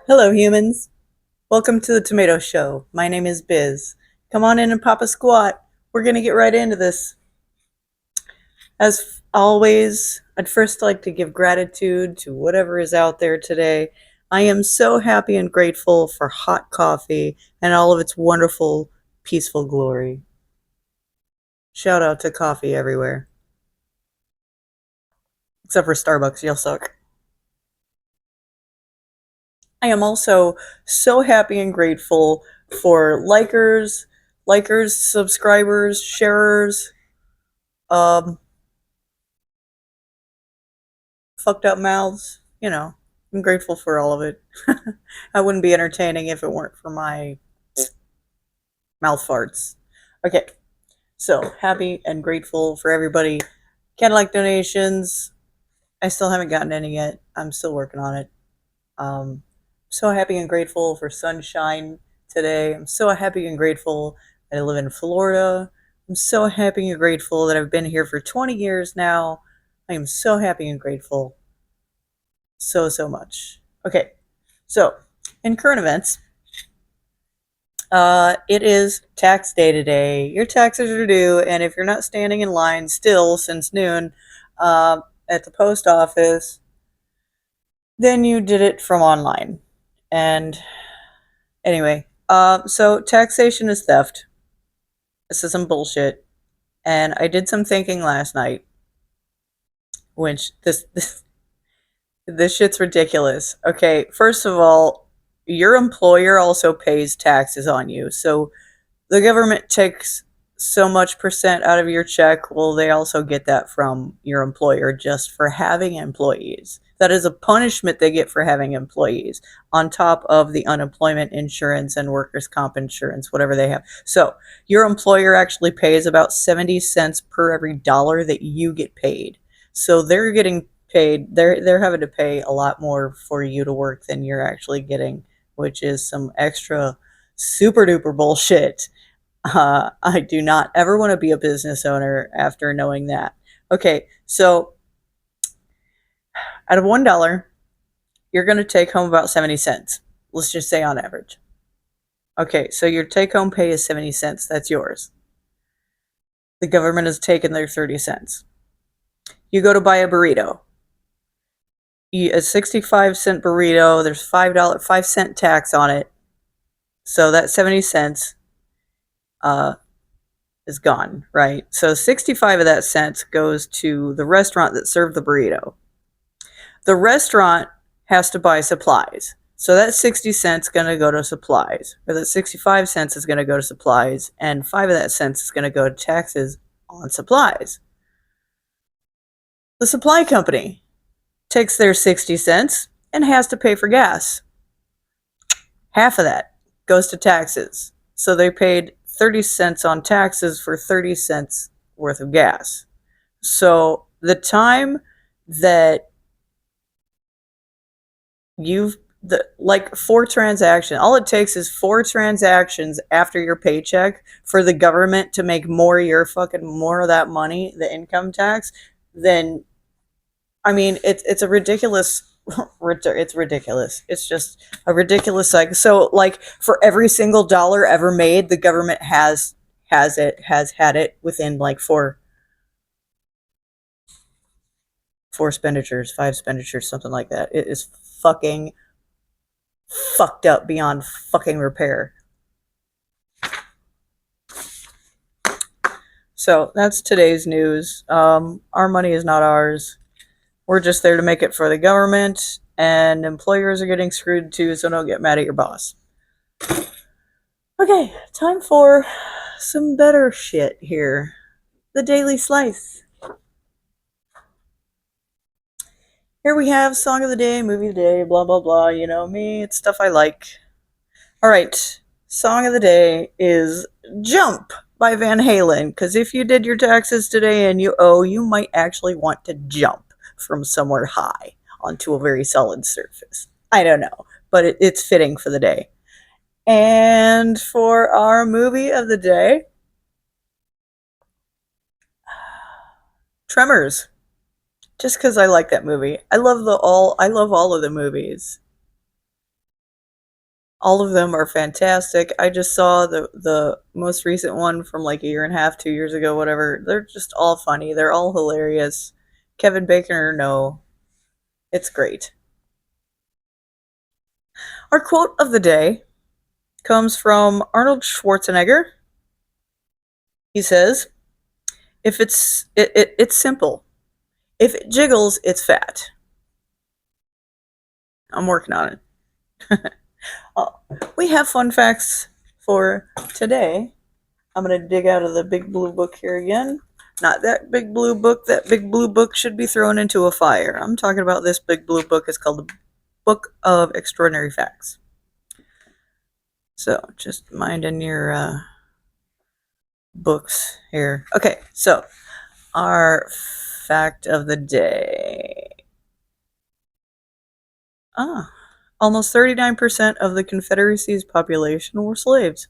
Hello, humans. Welcome to the Tomato Show. My name is Biz. Come on in and pop a squat. We're going to get right into this. As always, I'd first like to give gratitude to whatever is out there today. I am so happy and grateful for hot coffee and all of its wonderful, peaceful glory. Shout out to coffee everywhere. Except for Starbucks, y'all suck. I am also so happy and grateful for likers, subscribers, sharers, um, fucked up mouths. I'm grateful for all of it. I wouldn't be entertaining if it weren't for my mouth farts. Okay, so happy and grateful for everybody. Cadillac donations. I still haven't gotten any yet. I'm still working on it. So happy and grateful for sunshine today. I'm so happy and grateful that I live in Florida. I'm so happy and grateful that I've been here for 20 years now. I am so happy and grateful so much. Okay, so in current events, it is tax day today. Your taxes are due, and if you're not standing in line still since noon at the post office, then you did it from online. And anyway, so taxation is theft. This is some bullshit. And I did some thinking last night, which this shit's ridiculous. Okay, first of all, your employer also pays taxes on you. So the government takes so much percent out of your check. Well, they also get that from your employer just for having employees. That is a punishment they get for having employees on top of the unemployment insurance and workers' comp insurance, whatever they have. So your employer actually pays about 70 cents per every dollar that you get paid. So they're getting paid, they're having to pay a lot more for you to work than you're actually getting, which is some extra super duper bullshit. I do not ever want to be a business owner after knowing that. Okay, so out of $1, you're going to take home about 70 cents. Let's just say on average. Okay, so your take home pay is 70 cents. That's yours. The government has taken their 30 cents. You go to buy a burrito. A 65-cent burrito, there's $5, 5-cent tax on it. So that 70 cents is gone, right? So 65 of that cents goes to the restaurant that served the burrito. The restaurant has to buy supplies. So that 60 cents is going to go to supplies, or that 65 cents is going to go to supplies, and 5 of that cents is going to go to taxes on supplies. The supply company takes their 60 cents and has to pay for gas. Half of that goes to taxes. So they paid 30 cents on taxes for 30 cents worth of gas. So the time that like 4 transactions, all it takes is 4 transactions after your paycheck for the government to make more of that money, the income tax, then I mean it's a ridiculous it's ridiculous. It's just a ridiculous cycle. So like for every single dollar ever made, the government has had it within like four expenditures, 5 expenditures, something like that. It is fucking fucked up beyond fucking repair. So that's today's news. Our money is not ours. We're just there to make it for the government, and employers are getting screwed too, so don't get mad at your boss. Okay, time for some better shit here. The Daily Slice. Here we have song of the day, movie of the day, blah blah blah. You know me, it's stuff I like. Alright, song of the day is Jump by Van Halen, because if you did your taxes today and you owe, you might actually want to jump from somewhere high onto a very solid surface. I don't know, but it's fitting for the day. And for our movie of the day, Tremors. Just because I like that movie. I love all of the movies. All of them are fantastic. I just saw the most recent one from like a year and a half, 2 years ago, whatever. They're just all funny. They're all hilarious. Kevin Bacon or no, it's great. Our quote of the day comes from Arnold Schwarzenegger. He says, "If it's simple. If it jiggles, it's fat." I'm working on it. Oh, we have fun facts for today. I'm going to dig out of the big blue book here again. Not that big blue book. That big blue book should be thrown into a fire. I'm talking about this big blue book. It's called the Book of Extraordinary Facts. So just minding your books here. Okay, so our fact of the day. Almost 39% of the Confederacy's population were slaves.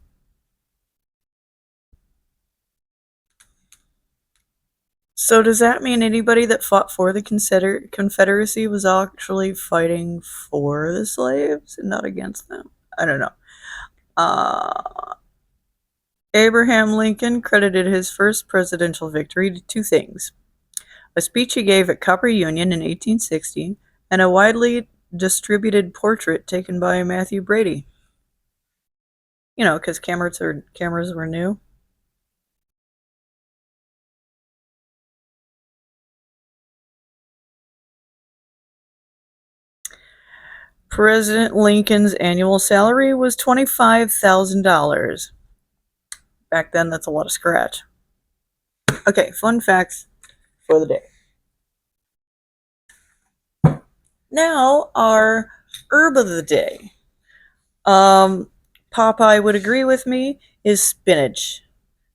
So does that mean anybody that fought for the Confederacy was actually fighting for the slaves and not against them? I don't know. Abraham Lincoln credited his first presidential victory to two things: a speech he gave at Copper Union in 1860, and a widely distributed portrait taken by Matthew Brady. You know, because cameras were new. President Lincoln's annual salary was $25,000. Back then, that's a lot of scratch. Okay, fun facts for the day. Now, our herb of the day. Popeye would agree with me, is spinach.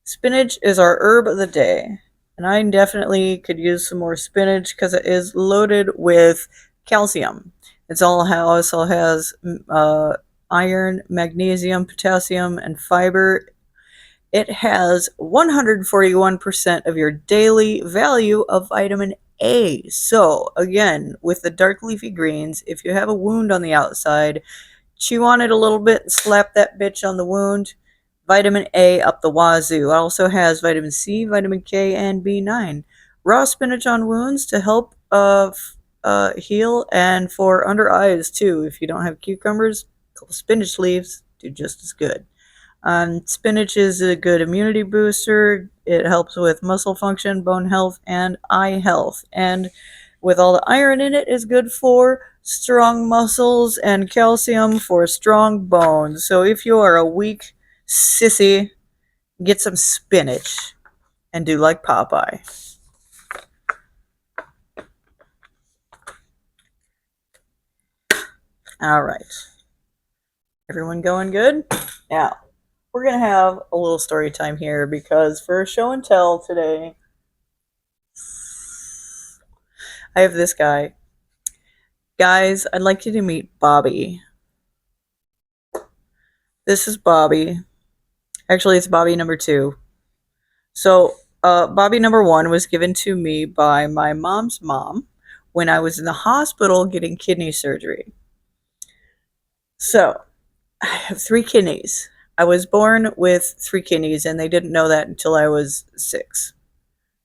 Spinach is our herb of the day. And I definitely could use some more spinach because it is loaded with calcium. It also has iron, magnesium, potassium, and fiber. It has 141% of your daily value of vitamin A. So, again, with the dark leafy greens, if you have a wound on the outside, chew on it a little bit and slap that bitch on the wound. Vitamin A up the wazoo. It also has vitamin C, vitamin K, and B9. Raw spinach on wounds to help heal, and for under eyes too. If you don't have cucumbers, a couple spinach leaves do just as good. Spinach is a good immunity booster. It helps with muscle function, bone health, and eye health. And with all the iron in it, is good for strong muscles and calcium for strong bones. So if you are a weak sissy, get some spinach and do like Popeye. All right. Everyone going good? Now, we're going to have a little story time here because for show and tell today, I have this guy. Guys, I'd like you to meet Bobby. This is Bobby. Actually, it's Bobby number 2. So, Bobby number 1 was given to me by my mom's mom when I was in the hospital getting kidney surgery. So, I have 3 kidneys. I was born with 3 kidneys, and they didn't know that until I was 6.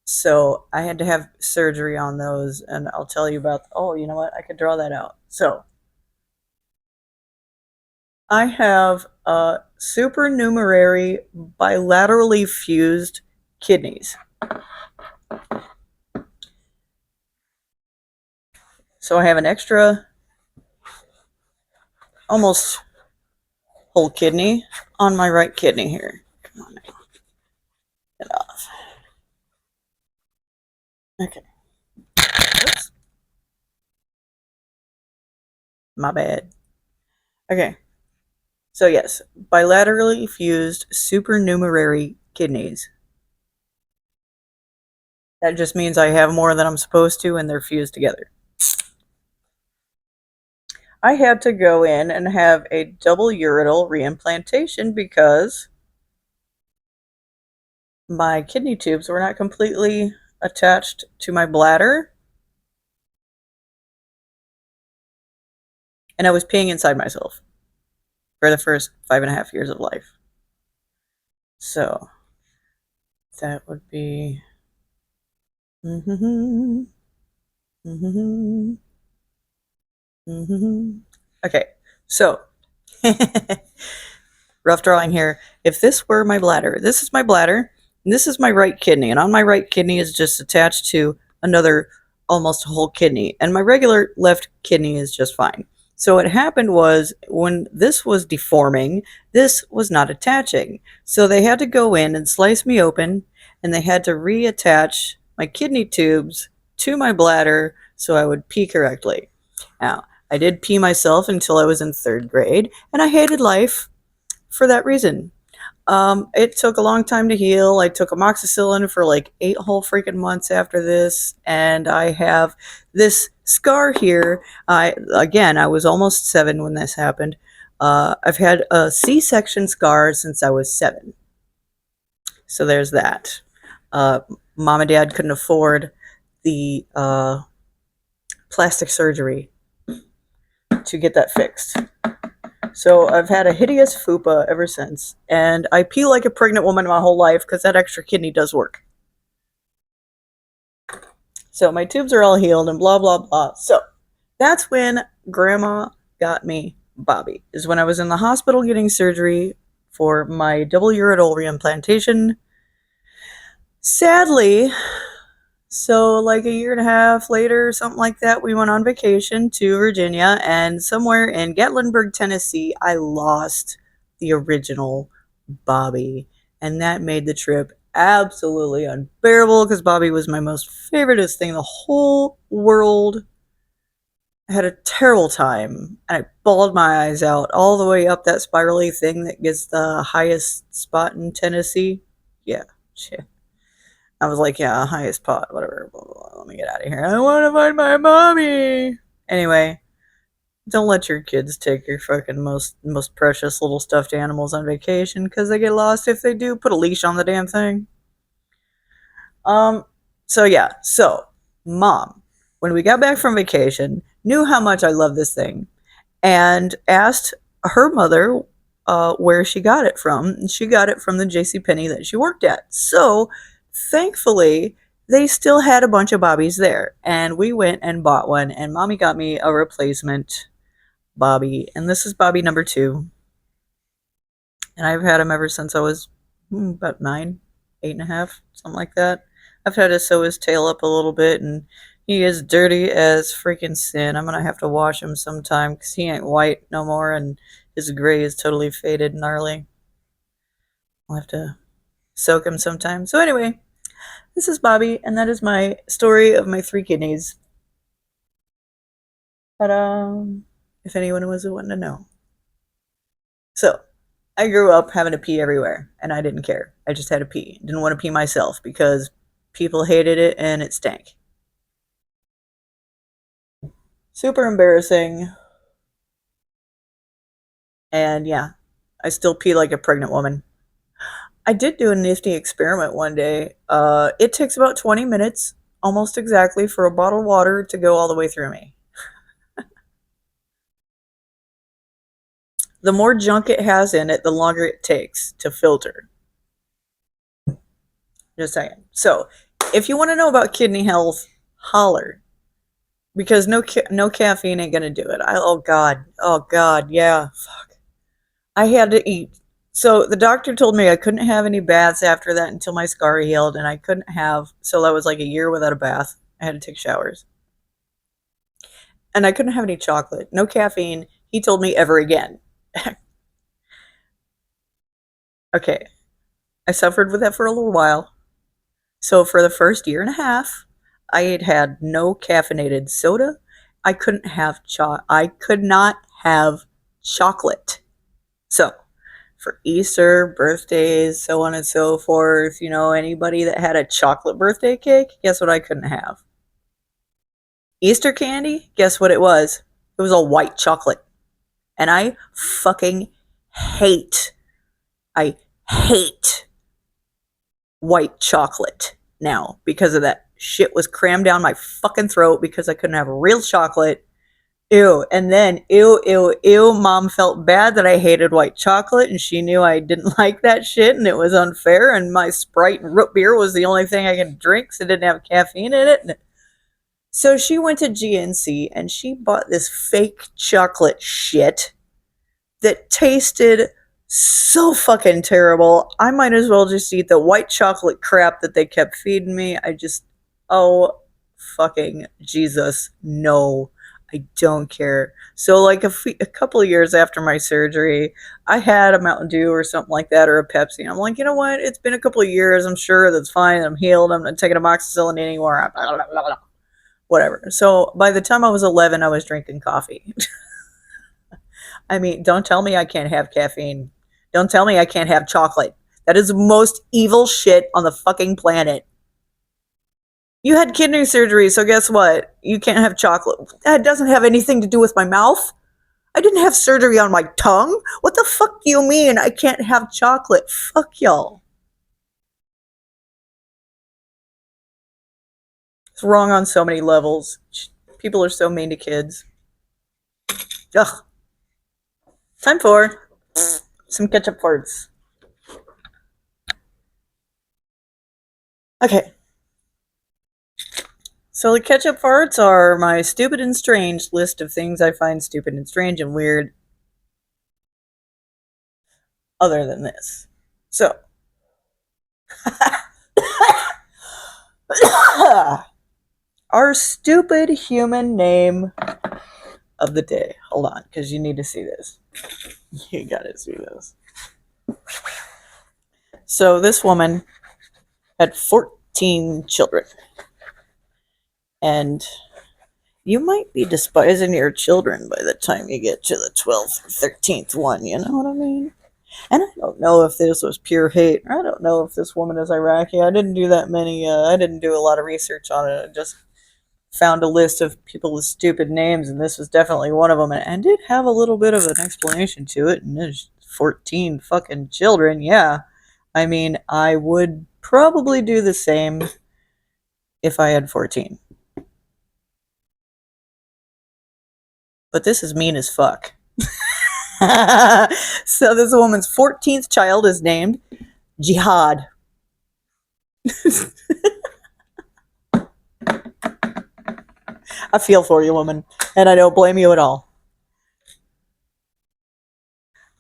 So, I had to have surgery on those, and I'll tell you about. Oh, you know what? I could draw that out. So, I have supernumerary bilaterally fused kidneys. So I have an extra, almost whole kidney on my right kidney here. Come on, now. Get off. Okay. Oops. My bad. Okay. So yes, bilaterally fused supernumerary kidneys. That just means I have more than I'm supposed to, and they're fused together. I had to go in and have a double ureteral reimplantation because my kidney tubes were not completely attached to my bladder, and I was peeing inside myself. for the first 5.5 years of life. So that would be. Mm-hmm, mm-hmm, mm-hmm. Okay, so rough drawing here. If this were my bladder, this is my bladder, and this is my right kidney, and on my right kidney is just attached to another almost whole kidney, and my regular left kidney is just fine. So what happened was when this was deforming, this was not attaching. So they had to go in and slice me open, and they had to reattach my kidney tubes to my bladder so I would pee correctly. Now, I did pee myself until I was in third grade, and I hated life for that reason. It took a long time to heal. I took amoxicillin for like 8 whole freaking months after this, and I have this scar here. I was almost 7 when this happened. I've had a C-section scar since I was 7, so there's that. Uh, Mom and Dad couldn't afford the plastic surgery to get that fixed. So I've had a hideous fupa ever since, and I pee like a pregnant woman my whole life because that extra kidney does work. So my tubes are all healed and blah blah blah. So that's when Grandma got me Bobby. Is when I was in the hospital getting surgery for my double uridole reimplantation. Sadly, so like a year and a half later, something like that, we went on vacation to Virginia, and somewhere in Gatlinburg, Tennessee, I lost the original Bobby, and that made the trip absolutely unbearable because Bobby was my most favoriteest thing in the whole world. I had a terrible time, and I bawled my eyes out all the way up that spirally thing that gets the highest spot in Tennessee. Yeah, shit. I was like, yeah, highest pot, whatever. Blah, blah, blah. Let me get out of here. I want to find my mommy. Anyway, don't let your kids take your fucking most precious little stuffed animals on vacation because they get lost if they do. Put a leash on the damn thing. Um. So yeah. So mom, when we got back from vacation, knew how much I love this thing, and asked her mother where she got it from. And she got it from the J.C. Penney that she worked at. So thankfully, they still had a bunch of Bobbies there, and we went and bought one. And mommy got me a replacement Bobby, and this is Bobby number 2. And I've had him ever since I was about 9, 8.5, something like that. I've had to sew his tail up a little bit, and he is dirty as freaking sin. I'm gonna have to wash him sometime because he ain't white no more, and his gray is totally faded and gnarly. I'll have to soak him sometime. So anyway, this is Bobby, and that is my story of my 3 kidneys. But if anyone was wanting to know. So, I grew up having to pee everywhere, and I didn't care. I just had to pee. Didn't want to pee myself because people hated it and it stank. Super embarrassing. And yeah, I still pee like a pregnant woman. I did do a nifty experiment one day. It takes about 20 minutes, almost exactly, for a bottle of water to go all the way through me. The more junk it has in it, the longer it takes to filter. Just saying. So, if you want to know about kidney health, holler. Because no caffeine ain't gonna do it. Oh god, yeah, fuck. I had to eat. So the doctor told me I couldn't have any baths after that until my scar healed, and I couldn't have. So that was like a year without a bath. I had to take showers, and I couldn't have any chocolate, no caffeine. He told me ever again. Okay, I suffered with that for a little while. So for the first year and a half, I had had no caffeinated soda. I couldn't have I could not have chocolate. So for Easter, birthdays, so on and so forth, anybody that had a chocolate birthday cake, guess what I couldn't have? Easter candy, guess what it was? It was all white chocolate. And I fucking hate, I hate white chocolate now because of that shit was crammed down my fucking throat because I couldn't have real chocolate Ew. And then, ew, ew, ew. Mom felt bad that I hated white chocolate, and she knew I didn't like that shit, and it was unfair. And my Sprite and root beer was the only thing I could drink, so it didn't have caffeine in it. And so she went to GNC and she bought this fake chocolate shit that tasted so fucking terrible. I might as well just eat the white chocolate crap that they kept feeding me. Oh, fucking Jesus, no. I don't care. So, like a couple of years after my surgery, I had a Mountain Dew or something like that, or a Pepsi. I'm like, you know what? It's been a couple of years. I'm sure that's fine. I'm healed. I'm not taking amoxicillin anymore. Whatever. So, by the time I was 11, I was drinking coffee. I mean, don't tell me I can't have caffeine. Don't tell me I can't have chocolate. That is the most evil shit on the fucking planet. You had kidney surgery, so guess what? You can't have chocolate. That doesn't have anything to do with my mouth. I didn't have surgery on my tongue. What the fuck do you mean I can't have chocolate? Fuck y'all. It's wrong on so many levels. People are so mean to kids. Ugh. Time for some ketchup farts. Okay. So the ketchup farts are my stupid and strange list of things I find stupid and strange and weird other than this. So, our stupid human name of the day. Hold on, because you need to see this. You gotta see this. So, this woman had 14 children. And you might be despising your children by the time you get to the 12th or 13th one, you know what I mean? And I don't know if this was pure hate. I don't know if this woman is Iraqi. I didn't do I didn't do a lot of research on it. I just found a list of people with stupid names, and this was definitely one of them. And did have a little bit of an explanation to it. And there's 14 fucking children, yeah. I mean, I would probably do the same if I had 14. But this is mean as fuck. So this woman's 14th child is named Jihad. I feel for you, woman, and I don't blame you at all.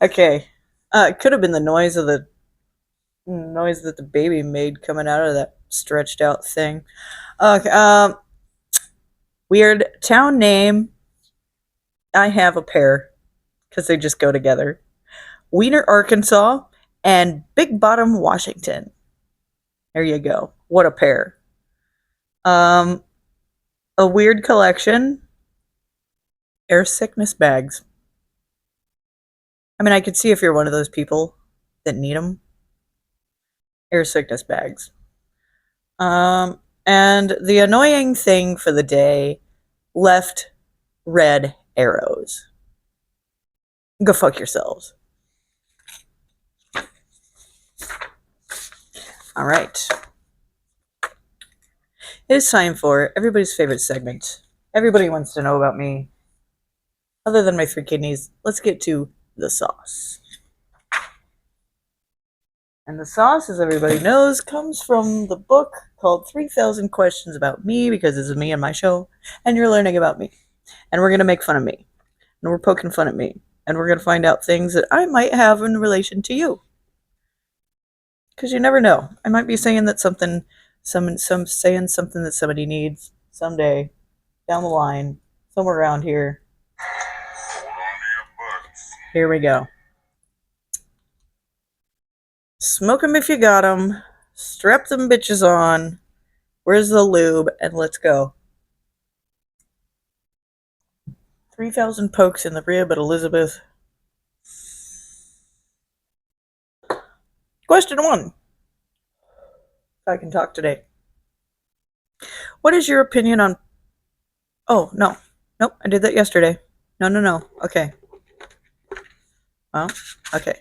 Okay, it could have been the noise that the baby made coming out of that stretched out thing. Okay, weird town name. I have a pair because they just go together. Wiener, Arkansas, and Big Bottom, Washington. There you go. What a pair. Um, a weird collection. Air sickness bags. I mean, I could see if you're one of those people that need them. Air sickness bags. And the annoying thing for the day, left red arrows. Go fuck yourselves. All right. It is time for everybody's favorite segment. Everybody wants to know about me. Other than my three kidneys, let's get to the sauce. And the sauce, as everybody knows, comes from the book called 3,000 Questions About Me, because this is me and my show, and you're learning about me. And we're going to make fun of me. And we're poking fun at me. And we're going to find out things that I might have in relation to you. Because you never know. I might be saying that saying something that somebody needs someday, down the line, somewhere around here. Here we go. Smoke 'em if you got 'em. Strap them bitches on. Where's the lube? And let's go. 3,000 pokes in the rib at Elizabeth. Question 1. If I can talk today. What is your opinion on... Oh, no. Nope, I did that yesterday. No. Okay. Well, okay.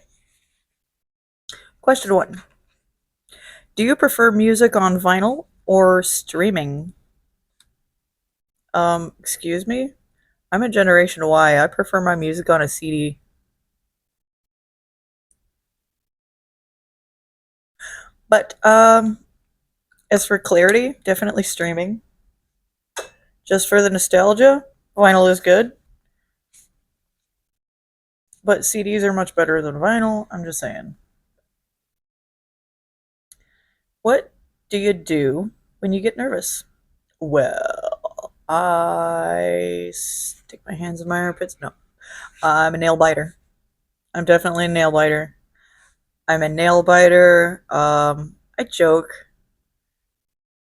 Question 1. Do you prefer music on vinyl or streaming? Excuse me? I'm a Generation Y. I prefer my music on a CD. But as for clarity, definitely streaming. Just for the nostalgia, vinyl is good, but CDs are much better than vinyl. I'm just saying. What do you do when you get nervous? Well, I stick my hands in my armpits. No, I'm a nail biter. I'm definitely a nail biter. I'm a nail biter. I joke.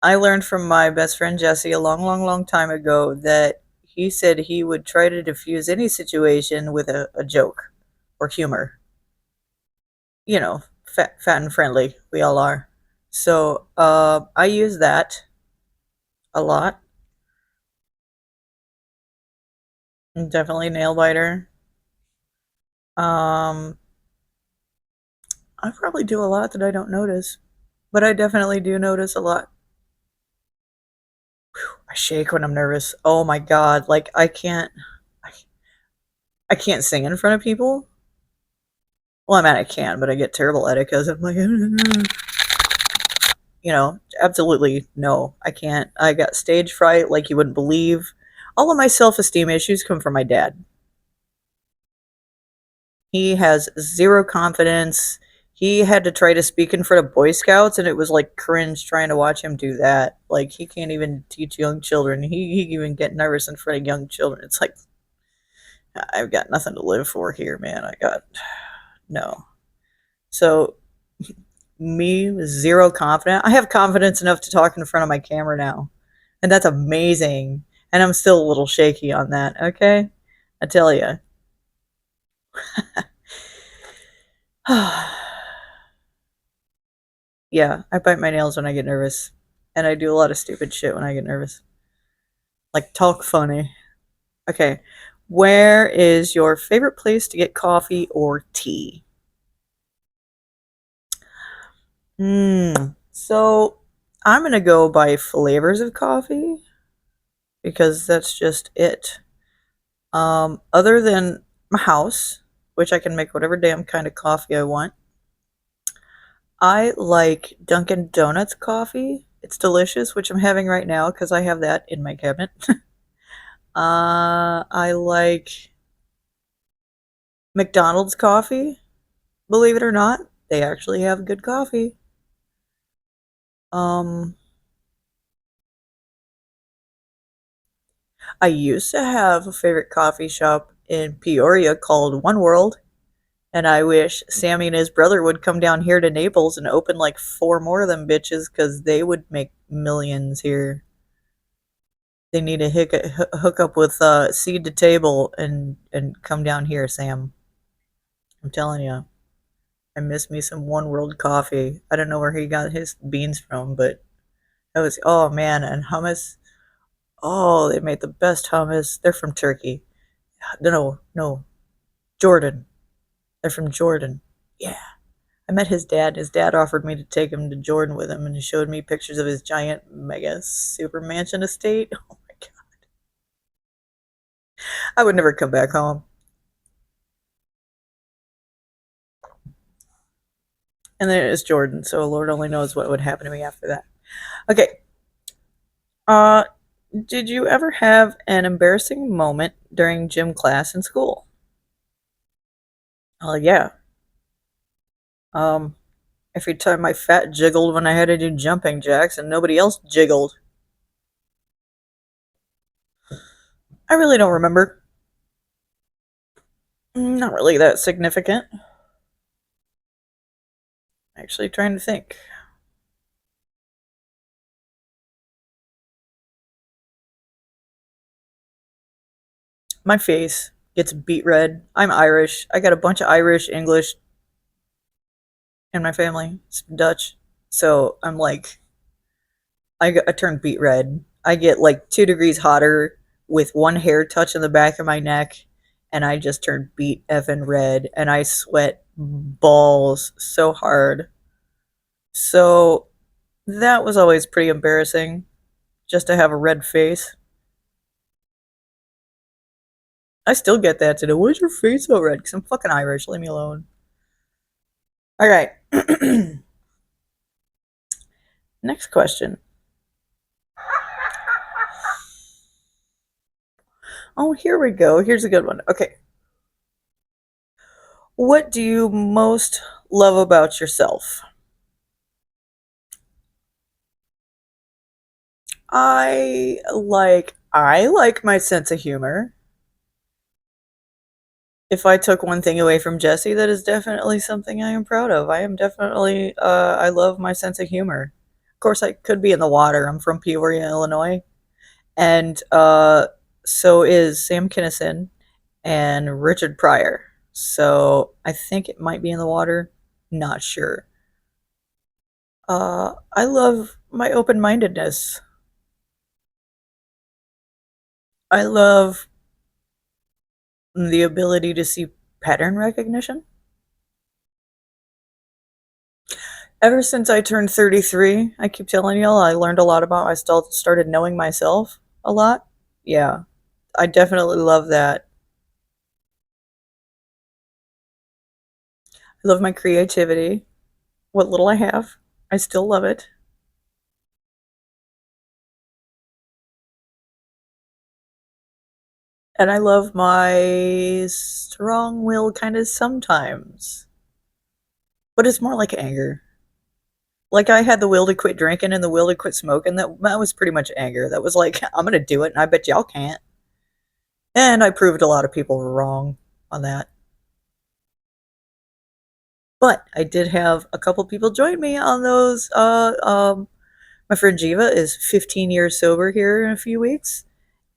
I learned from my best friend Jesse a long, long, long time ago that he said he would try to diffuse any situation with a joke or humor. You know, fat and friendly. We all are. So I use that a lot. I'm definitely a nail biter. Um, I probably do a lot that I don't notice, but I definitely do notice a lot. I shake when I'm nervous. Oh my god! Like I, I can't sing in front of people. Well, I mean I can, but I get terrible at it because I'm like, absolutely no, I can't. I got stage fright like you wouldn't believe. All of my self-esteem issues come from my dad. He has zero confidence. He had to try to speak in front of Boy Scouts, and it was like cringe trying to watch him do that. Like he can't even teach young children. He even get nervous in front of young children. It's like I've got nothing to live for here, man. I got no. So me with zero confidence. I have confidence enough to talk in front of my camera now, and that's amazing. And I'm still a little shaky on that. Okay, I tell you. Yeah, I bite my nails when I get nervous. And I do a lot of stupid shit when I get nervous. Like talk funny. Okay. Where is your favorite place to get coffee or tea? So I'm gonna go by flavors of coffee because that's just it. Other than my house, which I can make whatever damn kind of coffee I want, I like Dunkin' Donuts coffee. It's delicious, which I'm having right now because I have that in my cabinet. I like McDonald's coffee. Believe it or not, they actually have good coffee. Um, I used to have a favorite coffee shop in Peoria called One World, and I wish Sammy and his brother would come down here to Naples and open like four more of them bitches because they would make millions here. They need to hook up with Seed to Table and come down here, Sam. I'm telling you. I miss me some One World coffee. I don't know where he got his beans from, but that was oh man, and hummus. Oh, they made the best hummus. They're from Turkey. No, no, Jordan. They're from Jordan. Yeah. I met his dad. His dad offered me to take him to Jordan with him, and he showed me pictures of his giant mega super mansion estate. Oh my god. I would never come back home. And then it was Jordan, so Lord only knows what would happen to me after that. Okay. Uh did you ever have an embarrassing moment during gym class in school? Oh yeah. Um every time my fat jiggled when I had to do jumping jacks and nobody else jiggled. I really don't remember. Not really that significant. Actually trying to think. My face gets beet red. I'm Irish. I got a bunch of Irish, English in my family. It's Dutch. So I'm like I turn beet red. I get like 2 degrees hotter with one hair touching the back of my neck, and I just turn beet effing red, and I sweat balls so hard. So that was always pretty embarrassing, just to have a red face. I still get that today. Why's your face so red? Because I'm fucking Irish. Leave me alone. All right. Next question. Oh, here we go. Here's a good one. Okay. What do you most love about yourself? I like my sense of humor. If I took one thing away from Jesse, that is definitely something I am proud of. I am definitely I love my sense of humor. Of course I could be in the water. I'm from Peoria, Illinois. And so is Sam Kinison and Richard Pryor. So I think it might be in the water. Not sure. I love my open mindedness. I love the ability to see pattern recognition. Ever since I turned 33, I keep telling y'all, I learned a lot about, I still started knowing myself a lot. Yeah, I definitely love that. I love my creativity. What little I have, I still love it. And I love my strong will kind of sometimes. But it's more like anger. Like I had the will to quit drinking and the will to quit smoking. That was pretty much anger. That was like, I'm going to do it and I bet y'all can't. And I proved a lot of people wrong on that. But I did have a couple people join me on those. My friend Jiva is 15 years sober here in a few weeks.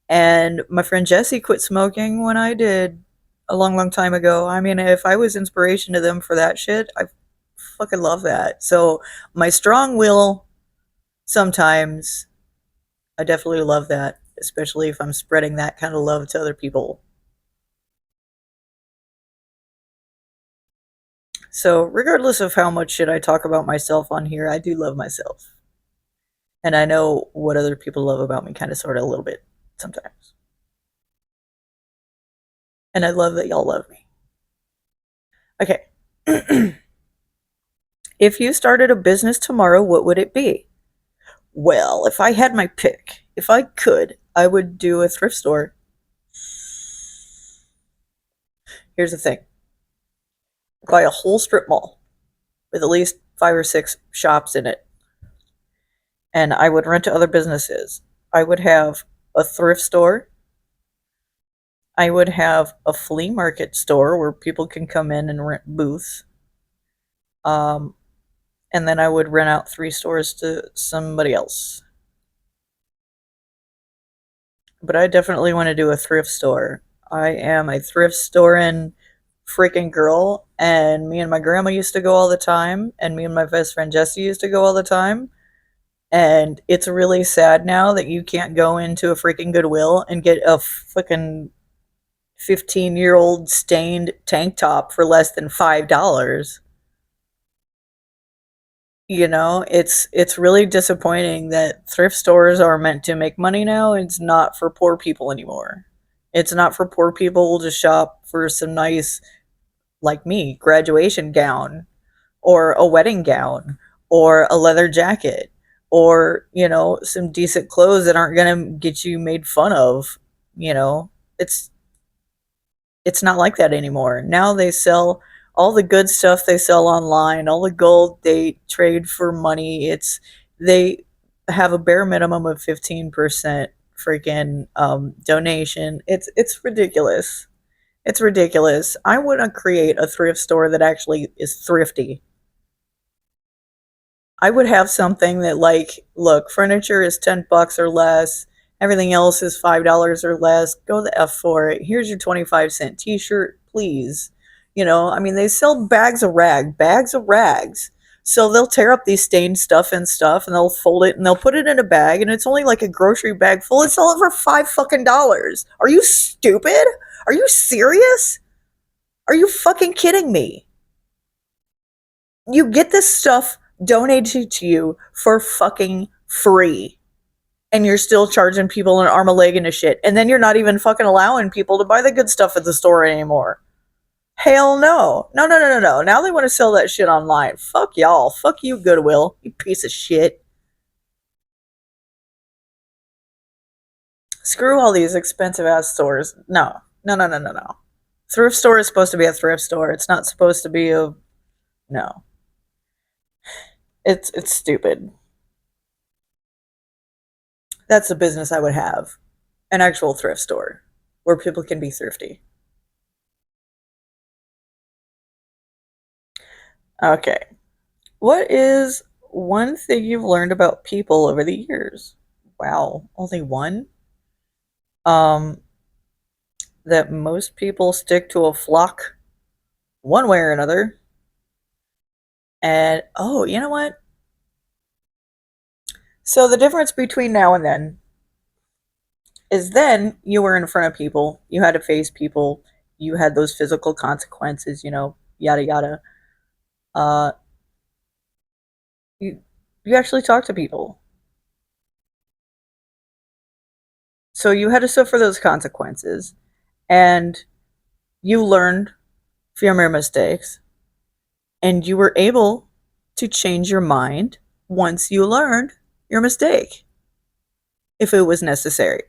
And my friend Jesse quit smoking when I did a long, long time ago. I mean, if I was inspiration to them for that shit, I fucking love that. So my strong will, sometimes, I definitely love that, especially if I'm spreading that kind of love to other people. So, regardless of how much shit I talk about myself on here, I do love myself. And I know what other people love about me, kind of, sort of, a little bit sometimes. And I love that y'all love me. Okay. If you started a business tomorrow, what would it be? Well, if I had my pick, if I could, I would do a thrift store. Here's the thing: buy a whole strip mall with at least 5 or 6 shops in it, and I would rent to other businesses. I would have a thrift store. I would have a flea market store where people can come in and rent booths. Um, and then I would rent out 3 stores to somebody else. But I definitely want to do a thrift store. I am a thrift store in freaking girl, and me and my grandma used to go all the time, and me and my best friend Jesse used to go all the time. And it's really sad now that you can't go into a freaking Goodwill and get a freaking 15-year-old stained tank top for less than $5. It's really disappointing that thrift stores are meant to make money now. It's not for poor people anymore. It's not for poor people to shop for some nice, like me, graduation gown or a wedding gown or a leather jacket or, some decent clothes that aren't going to get you made fun of. You know, it's it's not like that anymore. Now they sell all the good stuff they sell online, all the gold they trade for money. They have a bare minimum of 15% freaking donation. It's ridiculous. It's ridiculous. I want to create a thrift store that actually is thrifty. I would have something that, like, look, furniture is $10 or less. Everything else is $5 or less. Go the F for it. Here's your 25-cent t-shirt, please. I mean, they sell bags of rags. So they'll tear up these stained stuff and they'll fold it and they'll put it in a bag and it's only like a grocery bag full and sell it for $5 fucking. Are you stupid? Are you serious? Are you fucking kidding me? You get this stuff donated to you for fucking free. and you're still charging people an arm, a leg, and a shit. And then you're not even fucking allowing people to buy the good stuff at the store anymore. Hell no. No, no, no, no, no. Now they want to sell that shit online. Fuck y'all. Fuck you, Goodwill. You piece of shit. Screw all these expensive ass stores. No. No, no, no, no, no. Thrift store is supposed to be a thrift store. It's not supposed to be a no. It's stupid. That's a business I would have. An actual thrift store where people can be thrifty. Okay. What is one thing you've learned about people over the years? Wow, only one? Um, that most people stick to a flock one way or another. And oh, you know what? So the difference between now and then is then you were in front of people, you had to face people, you had those physical consequences, yada yada. Uh, you actually talk to people, so you had to suffer those consequences, and you learned from your mistakes, and you were able to change your mind once you learned your mistake, if it was necessary.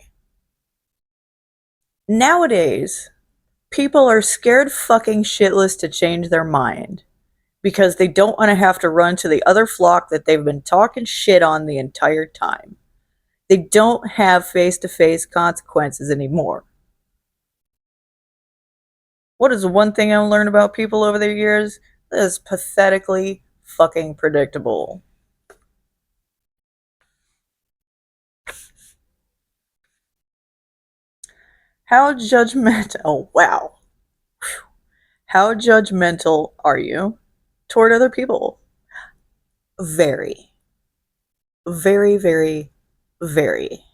Nowadays, people are scared fucking shitless to change their mind because they don't want to have to run to the other flock that they've been talking shit on the entire time. They don't have face to face consequences anymore. What is the one thing I've learned about people over the years? That is pathetically fucking predictable. How judgmental, oh wow. How judgmental are you toward other people? Very, very, very, very.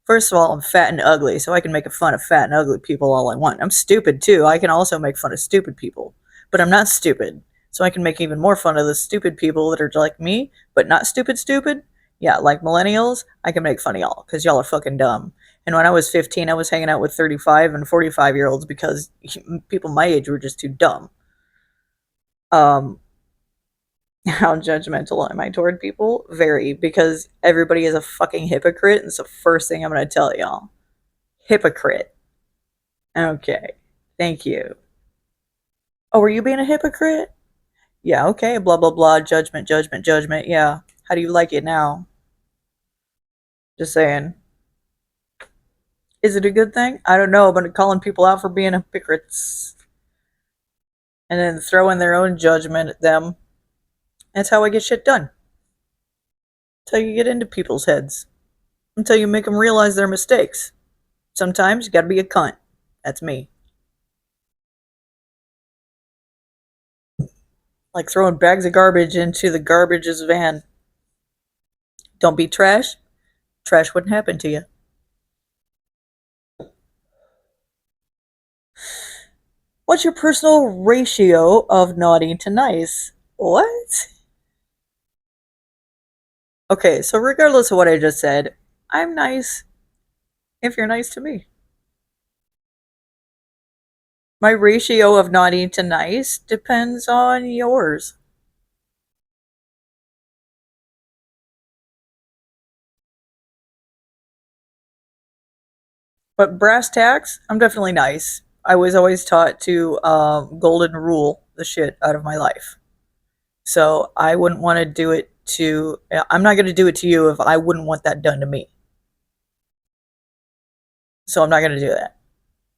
First of all, I'm fat and ugly, so I can make fun of fat and ugly people all I want. I'm stupid too. I can also make fun of stupid people. But I'm not stupid. So I can make even more fun of the stupid people that are like me, but not stupid stupid. Yeah, like millennials, I can make fun of y'all because y'all are fucking dumb. And when I was 15, I was hanging out with 35 and 45-year-olds because people my age were just too dumb. Um, how judgmental am I toward people? Very, because everybody is a fucking hypocrite. And it's the first thing I'm going to tell y'all. Hypocrite. Okay. Thank you. Oh, were you being a hypocrite? Yeah, okay. Blah, blah, blah. Judgment, judgment, judgment. Yeah. How do you like it now? Just saying. Is it a good thing? I don't know, but calling people out for being hypocrites and then throwing their own judgment at them. That's how I get shit done. That's how you get into people's heads. Until you make them realize their mistakes. Sometimes you gotta be a cunt. That's me. Like throwing bags of garbage into the garbage's van. Don't be trash. Trash wouldn't happen to you. What's your personal ratio of naughty to nice? What? Okay, so regardless of what I just said, I'm nice if you're nice to me. My ratio of naughty to nice depends on yours. But brass tacks, I'm definitely nice. I was always taught to golden rule the shit out of my life. So I wouldn't want to do it to, I'm not going to do it to you if I wouldn't want that done to me. So I'm not going to do that.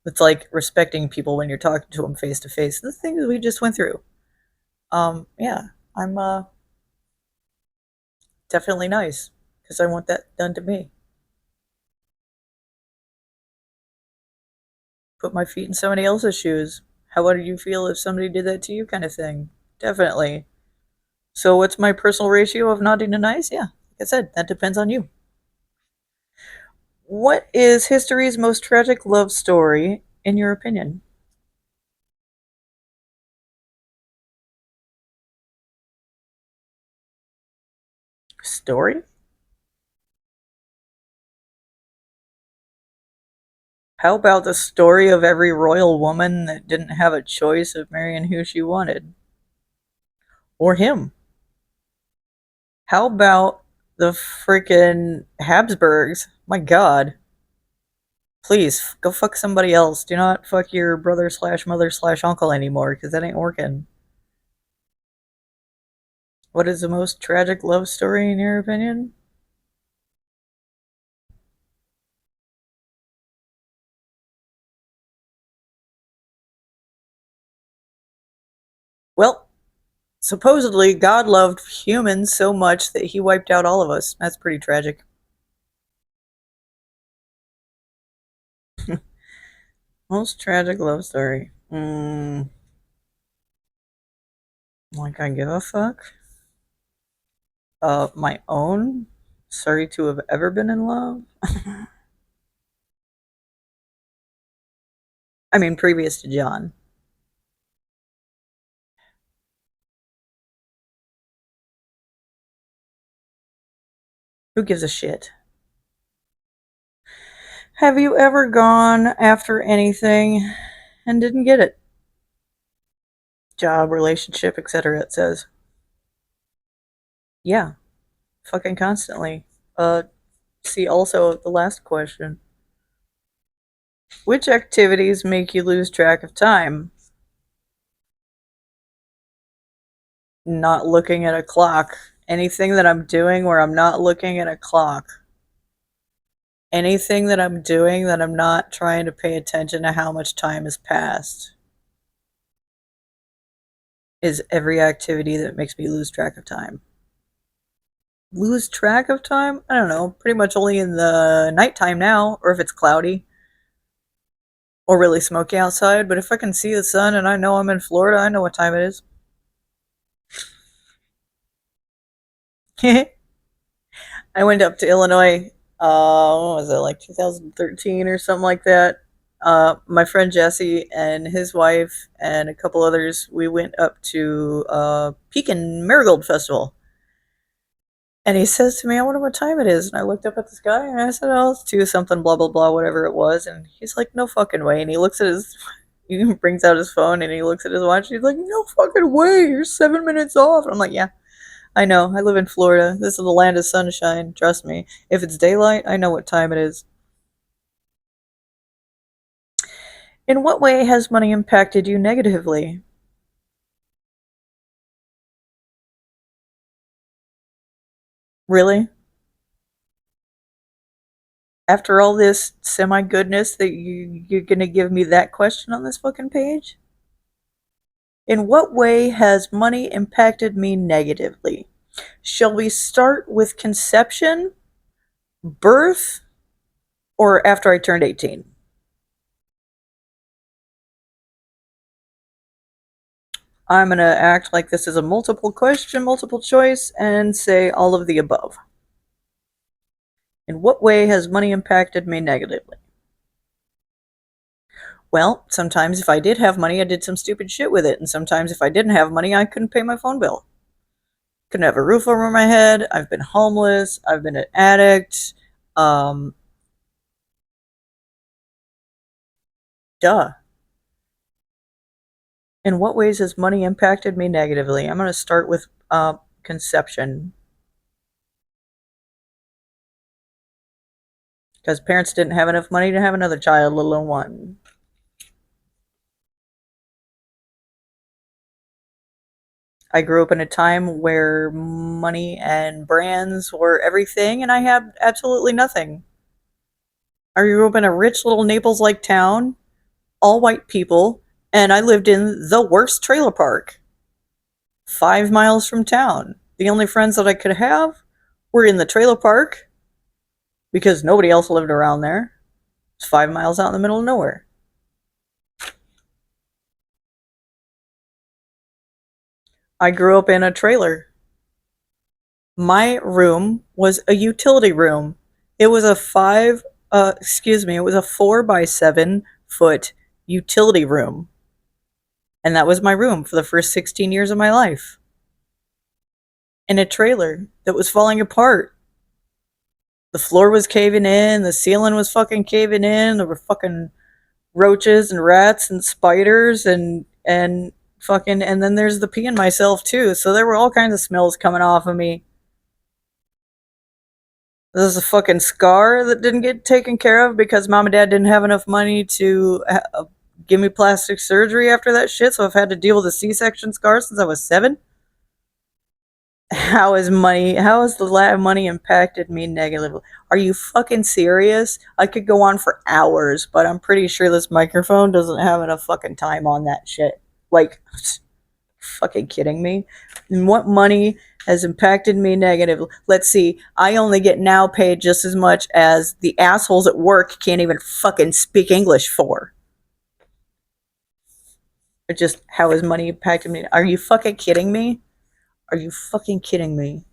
It's like respecting people when you're talking to them face to face. The things we just went through. Yeah, I'm definitely nice because I want that done to me. Put my feet in somebody else's shoes. How would you feel if somebody did that to you, kind of thing? Definitely. So, what's my personal ratio of naughty to nice? Yeah, like I said, that depends on you. What is history's most tragic love story, in your opinion? Story? How about the story of every royal woman that didn't have a choice of marrying who she wanted? Or him? How about the frickin' Habsburgs? My god. Please, go fuck somebody else. Do not fuck your brother slash mother slash uncle anymore, because that ain't working. What is the most tragic love story in your opinion? Well, supposedly God loved humans so much that he wiped out all of us. That's pretty tragic. Most tragic love story. Like I give a fuck. My own. Sorry to have ever been in love. I mean, previous to John. Who gives a shit? Have you ever gone after anything and didn't get it? Job, relationship, etc. It says. Yeah, fucking constantly. See also the last question. Which activities make you lose track of time? Not looking at a clock. Anything that I'm doing where I'm not looking at a clock. Anything that I'm doing that I'm not trying to pay attention to how much time has passed is every activity that makes me lose track of time. Lose track of time? I don't know. Pretty much only in the nighttime now, or if it's cloudy or really smoky outside. But if I can see the sun and I know I'm in Florida, I know what time it is. I went up to Illinois. What was it, like 2013 or something like that? My friend Jesse and his wife and a couple others, we went up to Pekin Marigold Festival. And he says to me, I wonder what time it is. And I looked up at the sky and I said, oh, it's 2 something, blah, blah, blah, whatever it was. And he's like, no fucking way. And he looks at his, he brings out his phone and he looks at his watch. He's like, no fucking way. You're 7 minutes off. And I'm like, yeah, I know. I live in Florida. This is the land of sunshine. Trust me. If it's daylight, I know what time it is. In what way has money impacted you negatively? Really? After all this semi goodness that you're gonna give me that question on this fucking page? In what way has money impacted me negatively? Shall we start with conception, birth, or after I turned 18? I'm going to act like this is a multiple question, multiple choice, and say all of the above. In what way has money impacted me negatively? Well, sometimes if I did have money, I did some stupid shit with it. And sometimes if I didn't have money, I couldn't pay my phone bill. Couldn't have a roof over my head. I've been homeless. I've been an addict. Um, Duh. In what ways has money impacted me negatively? I'm going to start with conception. Because parents didn't have enough money to have another child, let alone one. I grew up in a time where money and brands were everything, and I had absolutely nothing. I grew up in a rich little Naples like town, all white people, and I lived in the worst trailer park, 5 miles from town. The only friends that I could have were in the trailer park because nobody else lived around there. It's 5 miles out in the middle of nowhere. I grew up in a trailer. My room was a utility room. It was a it was a 4 by 7 foot utility room. And that was my room for the first 16 years of my life. In a trailer that was falling apart. The floor was caving in, the ceiling was fucking caving in, there were fucking roaches and rats and spiders and fucking, and then there's the peeing myself too. So there were all kinds of smells coming off of me. This is a fucking scar that didn't get taken care of because mom and dad didn't have enough money to give me plastic surgery after that shit. So I've had to deal with a C-section scar since I was 7. How is money? How has the lack of money impacted me negatively? Are you fucking serious? I could go on for hours, but I'm pretty sure this microphone doesn't have enough fucking time on that shit. Like, fucking kidding me? And what money has impacted me negatively? Let's see. I only get now paid just as much as the assholes at work can't even fucking speak English for. Or just how has money impacted me? Are you fucking kidding me? Are you fucking kidding me?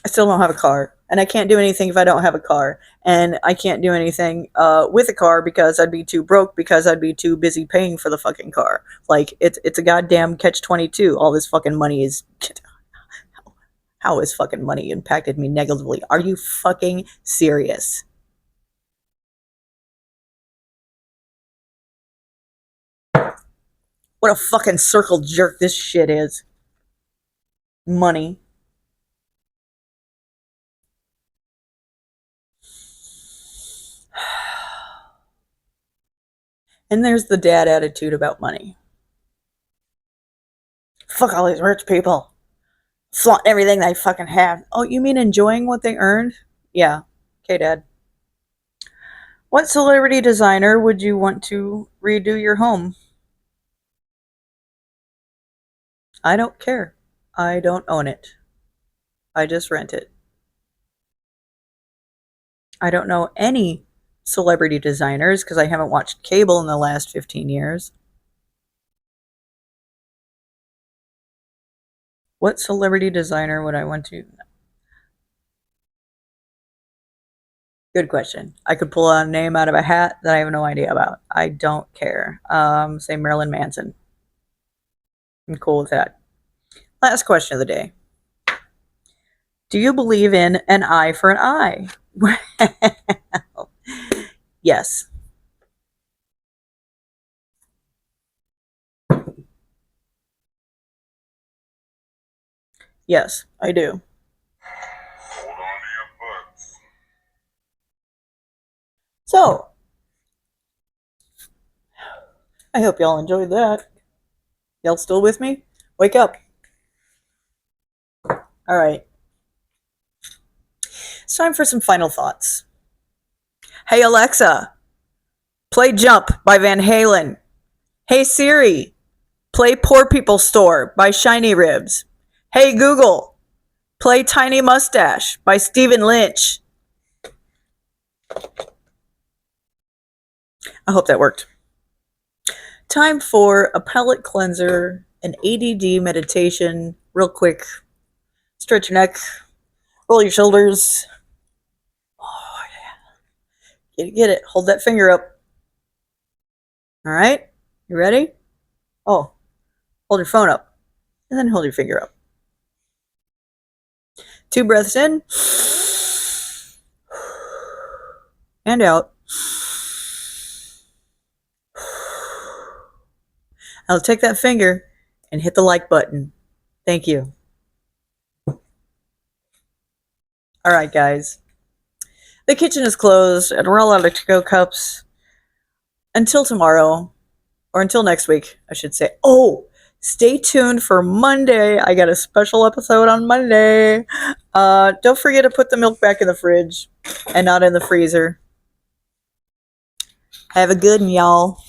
I still don't have a car, and I can't do anything if I don't have a car, and I can't do anything with a car because I'd be too broke because I'd be too busy paying for the fucking car. Like it's a goddamn catch-22. All this fucking money is. How has fucking money impacted me negatively? Are you fucking serious? What a fucking circle jerk this shit is. Money. And there's the dad attitude about money. Fuck all these rich people. Flaunt everything they fucking have. Oh, you mean enjoying what they earned? Yeah. Okay, Dad. What celebrity designer would you want to redo your home? I don't care. I don't own it. I just rent it. I don't know any celebrity designers because I haven't watched cable in the last 15 years. What celebrity designer would I want to? Good question. I could pull a name out of a hat that I have no idea about. I don't care. Say Marilyn Manson. I'm cool with that. Last question of the day. Do you believe in an eye for an eye? Yes. Yes, I do. So, I hope y'all enjoyed that. Y'all still with me? Wake up. All right. It's time for some final thoughts. Hey, Alexa, play Jump by Van Halen. Hey, Siri, play Poor People's Store by Shiny Ribs. Hey, Google, play Tiny Mustache by Stephen Lynch. I hope that worked. Time for a palate cleanser, an ADD meditation, real quick. Stretch your neck, roll your shoulders. Oh, yeah. Get it. Hold that finger up. All right? You ready? Oh, hold your phone up, and then hold your finger up. 2 breaths in, and out. I'll take that finger and hit the like button. Thank you. All right, guys. The kitchen is closed, and we're all out of to-go cups. Until tomorrow, or until next week, I should say. Oh, stay tuned for Monday. I got a special episode on Monday. Don't forget to put the milk back in the fridge and not in the freezer. Have a good one, y'all.